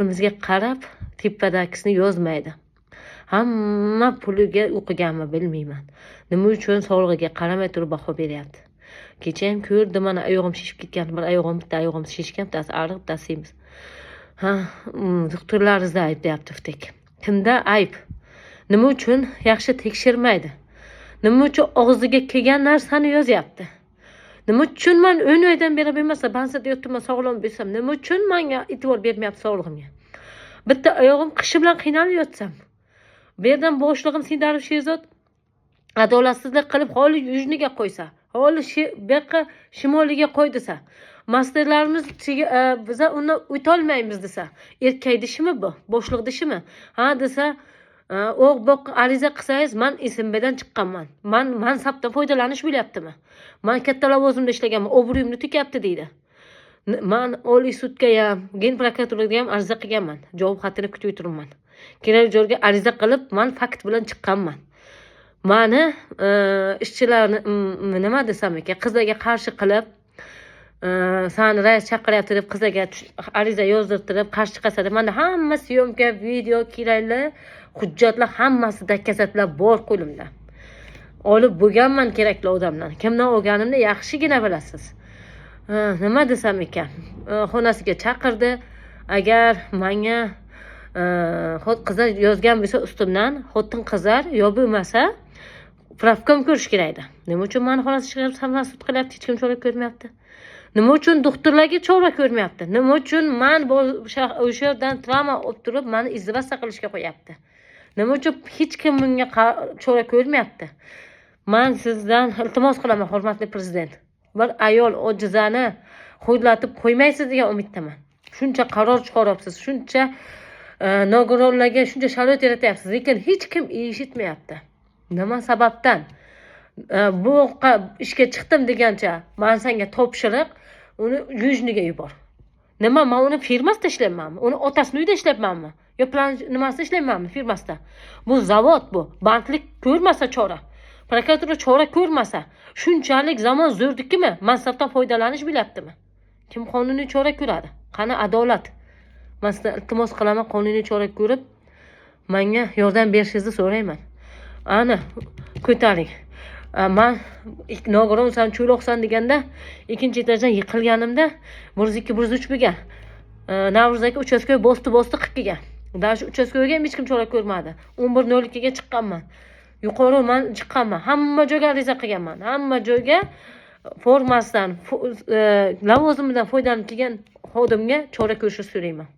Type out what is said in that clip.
Bizga qarab tepadagini yozmaydi. Hamma puliga o'qiganmi bilmayman. Nima uchun sog'lig'iga qaramay turib baho beryapti. Kecha ham ko'rdim, mana oyog'im shishib ketgan, bir oyog'im shishgan, bittasi ariq, bittasi semiz. Doktorlaringizni ayblayapti Ftek. Kimda ayb? Nima uchun yaxshi tekshirmaydi? Nima uchun og'ziga kelgan narsani yozyapti? Nima uchun men 10 oydan beri bilmasa, bansada yotibman, sog'lom bo'lsam, nima uchun menga e'tibor bermayapti sog'lig'imga? Bitta oyog'im qishi bilan qiynalib yotsam, bu yerdan boshlig'im Sindarov Sherzod adolatsizlik qilib holi yujniga qo'ysa, holi bu yoqqa shimoliga qo'y desa, masterlarimiz biza uni o'tolmaymiz desa, erkak dishimi bu? Boshliq dishimi? Ha desa, o'q ariza qilsangiz, men SMBdan chiqqanman. Men mansabdan foydalanish bo'lyaptimi? Men katta lavozimda ishlaganman, obro'yimni to'kyapti deydi. Men Oliy sudga ham, Gen prokuraturaga ham ariza qilganman. Javob xatini kutib turibman. Kerak joyga ariza qilib, men fakt bilan chiqqanman. Meni ishchilarni nima desam ekan, qizlarga qarshi qilib, sani rais chaqiryapti deb qizlarga ariza yozdirtirib, qarshi chiqasa deb, menda hamma syomka, video, kerakli hujjatlar hammasi dakasatlar bor qo'limda. Olib bo'lganman kerakli odamdan. Kimdan olganimni yaxshigina bilasiz. Nima desam ekan, xonasiga chaqirdi. Agar menga qizlar yozgan bo'lsa ustimdan, xotin qizlar yo bo'lmasa pravkom ko'rish kerak edi. Nima uchun meni xonasiga chiqib sud qilyapti, hech kim chora ko'rmayapti? Nima uchun doktorlarga chora ko'rmayapti? Nima uchun men o'sha yerdan travma olib turib, meni izolyatsiya qilishga qo'yapti? Nima uchun hech kim bunga chora ko'rmayapti? Men sizdan iltimos qilaman, hurmatli prezident. Bir ayol ojizani qo'ylatib qo'ymaysiz degan umiddaman. Shuncha qaror chiqaryapsiz, shuncha nogironlarga shuncha sharoit yaratyapsiz, lekin hech kim eshitmayapti. Nima sababdan? Bu ishga chiqdim degancha, men senga topshiriq, uni yujniga yubor. Nima, men uni firmasida ishlayapmanmi? Uni otasini uyida ishlayapmanmi? Yo plan nimasida ishlayapmanmi firmasida? Bu zavod bu. Bandlik ko'rmasa chora. Prokuratura chora ko'rmasa, shunchalik zamon zo'rdikimi? Mansabdan foydalanish bilyaptimi? Kim qonuniy chora ko'radi? Qani adolat? Men sizdan iltimos qilaman, qonuniy chora ko'rib, menga yordam berishingizni so'rayman. Ana, ko'taring. Men nogironsan, cho'loqsan deganda, ikkinchi etajdan yiqilganimda 102-103 bo'lgan. Navro'zdagi uchastkoy bosti qilib kelgan. Dash uchastkoyga hech kim chora ko'rmadi. 11:02 ga chiqqanman. Yuqori men chiqqanman. Hamma joyga ariza qilganman. Hamma joyga formasidan, lavozimidan foydalanib kelgan xodimga chora ko'rishni so'rayman.